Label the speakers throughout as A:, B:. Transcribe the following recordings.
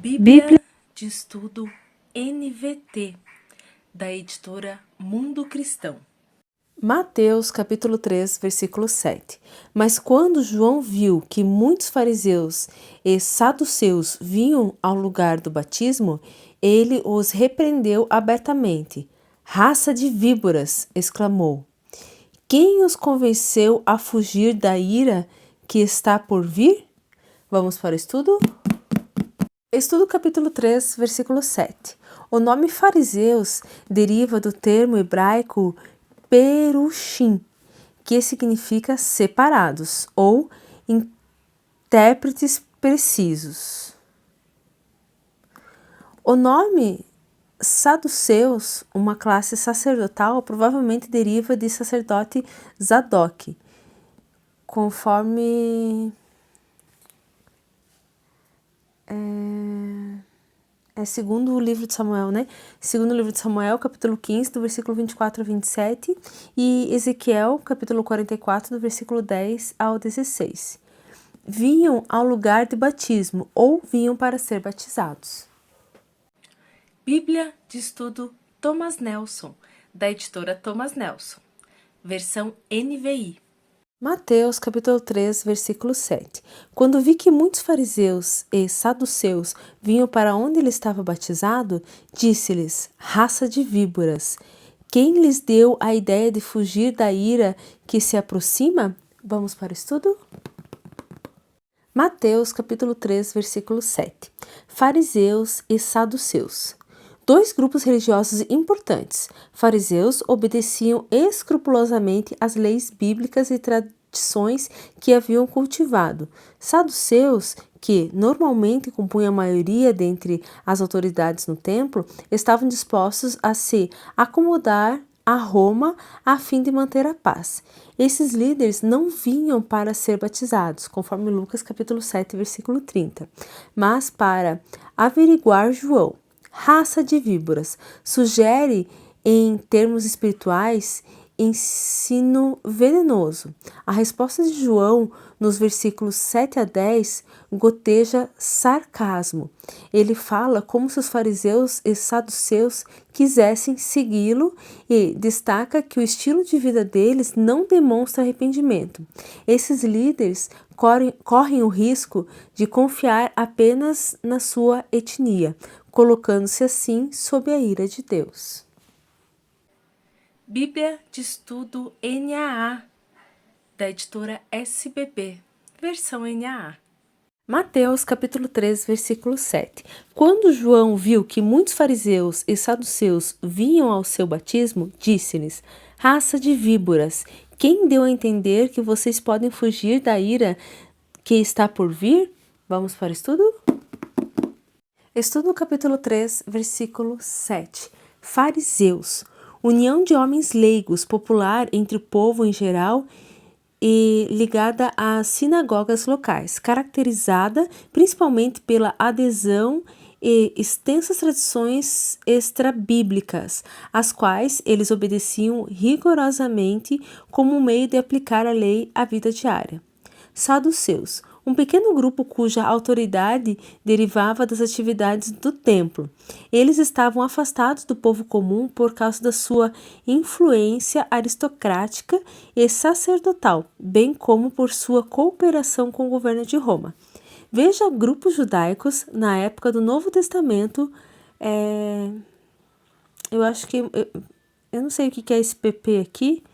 A: Bíblia de Estudo NVT, da editora Mundo Cristão.
B: Mateus capítulo 3, versículo 7. Mas quando João viu que muitos fariseus e saduceus vinham ao lugar do batismo, ele os repreendeu abertamente. Raça de víboras! Exclamou. Quem os convenceu a fugir da ira que está por vir? Vamos para o estudo? Estudo capítulo 3, versículo 7. O nome fariseus deriva do termo hebraico perushim, que significa separados ou intérpretes precisos. O nome saduceus, uma classe sacerdotal, provavelmente deriva de sacerdote Zadok, conforme segundo o livro de Samuel, né? Segundo o livro de Samuel, capítulo 15, do versículo 24 a 27, e Ezequiel, capítulo 44, do versículo 10 ao 16. Vinham ao lugar de batismo ou vinham para ser batizados.
A: Bíblia de Estudo Thomas Nelson, da editora Thomas Nelson, versão NVI.
B: Mateus capítulo 3, versículo 7. Quando vi que muitos fariseus e saduceus vinham para onde ele estava batizado, disse-lhes, raça de víboras, quem lhes deu a ideia de fugir da ira que se aproxima? Vamos para o estudo? Mateus capítulo 3, versículo 7. Fariseus e saduceus. Dois grupos religiosos importantes. Fariseus obedeciam escrupulosamente às leis bíblicas e tradições que haviam cultivado. Saduceus, que normalmente compunham a maioria dentre as autoridades no templo, estavam dispostos a se acomodar a Roma a fim de manter a paz. Esses líderes não vinham para ser batizados, conforme Lucas capítulo 7, versículo 30, mas para averiguar João. Raça de víboras sugere, em termos espirituais, ensino venenoso. A resposta de João, nos versículos 7 a 10, goteja sarcasmo. Ele fala como se os fariseus e saduceus quisessem segui-lo e destaca que o estilo de vida deles não demonstra arrependimento. Esses líderes correm o risco de confiar apenas na sua etnia, colocando-se assim sob a ira de Deus.
A: Bíblia de Estudo NAA, da editora SBB, versão NAA.
B: Mateus capítulo 3, versículo 7. Quando João viu que muitos fariseus e saduceus vinham ao seu batismo, disse-lhes, raça de víboras, quem deu a entender que vocês podem fugir da ira que está por vir? Vamos para o estudo? Estudo capítulo 3, versículo 7. Fariseus, união de homens leigos, popular entre o povo em geral e ligada às sinagogas locais, caracterizada principalmente pela adesão e extensas tradições extrabíblicas, às quais eles obedeciam rigorosamente como um meio de aplicar a lei à vida diária. Saduceus, um pequeno grupo cuja autoridade derivava das atividades do templo. Eles estavam afastados do povo comum por causa da sua influência aristocrática e sacerdotal, bem como por sua cooperação com o governo de Roma. Veja grupos judaicos na época do Novo Testamento. Eu acho que... Eu não sei o que é esse PP aqui,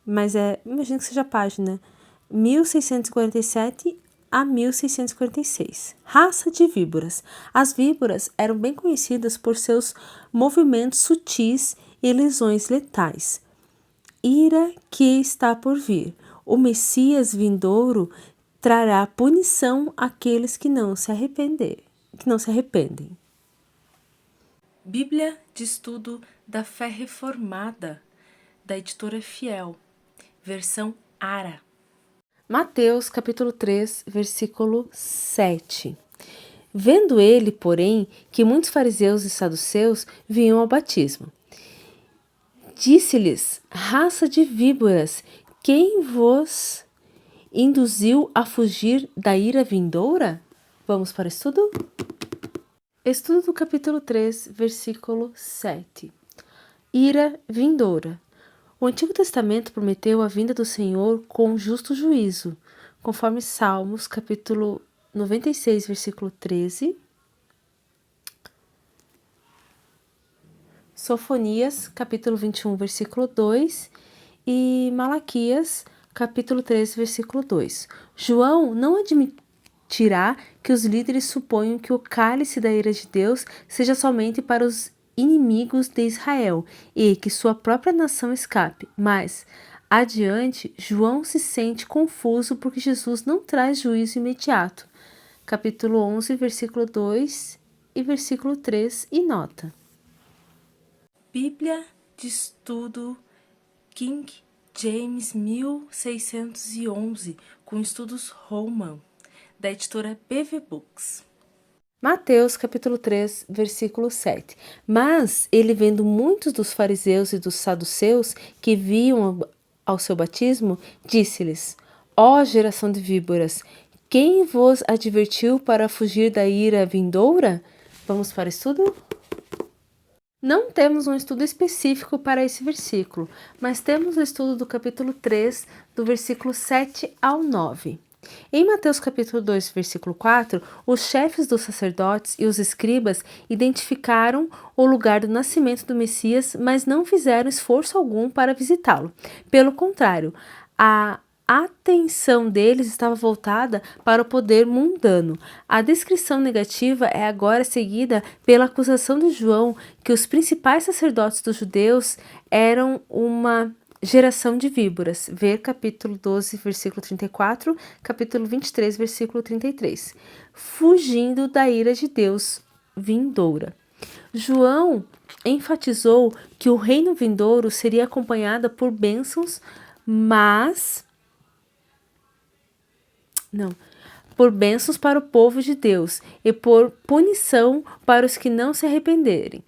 B: mas imagino que seja a página 1647 a 1646. Raça de víboras. As víboras eram bem conhecidas por seus movimentos sutis e lesões letais. Ira que está por vir. O Messias vindouro trará punição àqueles que não se arrependem.
A: Bíblia de Estudo da Fé Reformada, da editora Fiel, versão ARA.
B: Mateus capítulo 3, versículo 7. Vendo ele, porém, que muitos fariseus e saduceus vinham ao batismo, disse-lhes, raça de víboras, quem vos induziu a fugir da ira vindoura? Vamos para o estudo? Estudo do capítulo 3, versículo 7. Ira vindoura. O Antigo Testamento prometeu a vinda do Senhor com justo juízo, conforme Salmos, capítulo 96, versículo 13, Sofonias, capítulo 21, versículo 2 e Malaquias, capítulo 13, versículo 2. João não admitirá que os líderes suponham que o cálice da ira de Deus seja somente para os inimigos de Israel e que sua própria nação escape, mas adiante, João se sente confuso porque Jesus não traz juízo imediato. Capítulo 11, versículo 2 e versículo 3 e nota.
A: Bíblia de Estudo King James 1611, com estudos Holman, da editora BV Books.
B: Mateus capítulo 3, versículo 7. Mas ele, vendo muitos dos fariseus e dos saduceus que viam ao seu batismo, disse-lhes: Ó geração de víboras, quem vos advertiu para fugir da ira vindoura? Vamos para o estudo? Não temos um estudo específico para esse versículo, mas temos o estudo do capítulo 3, do versículo 7 ao 9. Em Mateus capítulo 2, versículo 4, os chefes dos sacerdotes e os escribas identificaram o lugar do nascimento do Messias, mas não fizeram esforço algum para visitá-lo. Pelo contrário, a atenção deles estava voltada para o poder mundano. A descrição negativa é agora seguida pela acusação de João que os principais sacerdotes dos judeus eram uma geração de víboras. Ver capítulo 12, versículo 34, capítulo 23, versículo 33. Fugindo da ira de Deus vindoura. João enfatizou que o reino vindouro seria acompanhado por bênçãos, por bênçãos para o povo de Deus e por punição para os que não se arrependerem.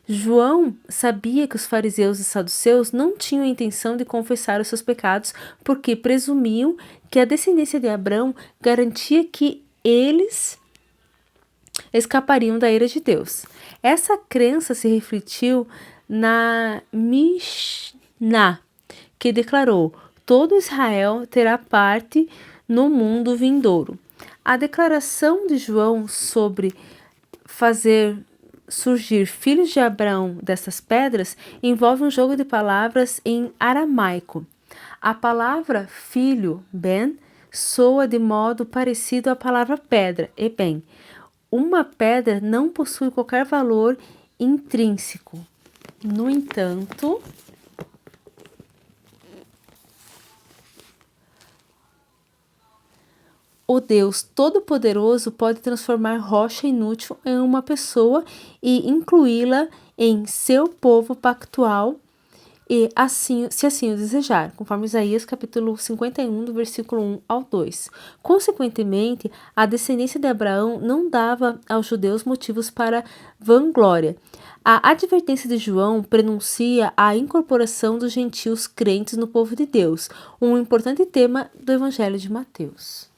B: João sabia que os fariseus e saduceus não tinham a intenção de confessar os seus pecados porque presumiam que a descendência de Abraão garantia que eles escapariam da ira de Deus. Essa crença se refletiu na Mishnah, que declarou: todo Israel terá parte no mundo vindouro. A declaração de João sobre fazer surgir filhos de Abraão dessas pedras envolve um jogo de palavras em aramaico. A palavra filho, ben, soa de modo parecido à palavra pedra, eben. Uma pedra não possui qualquer valor intrínseco. No entanto, o Deus Todo-Poderoso pode transformar rocha inútil em uma pessoa e incluí-la em seu povo pactual, e assim, se assim o desejar, conforme Isaías capítulo 51, do versículo 1 ao 2. Consequentemente, a descendência de Abraão não dava aos judeus motivos para vanglória. A advertência de João prenuncia a incorporação dos gentios crentes no povo de Deus, um importante tema do Evangelho de Mateus.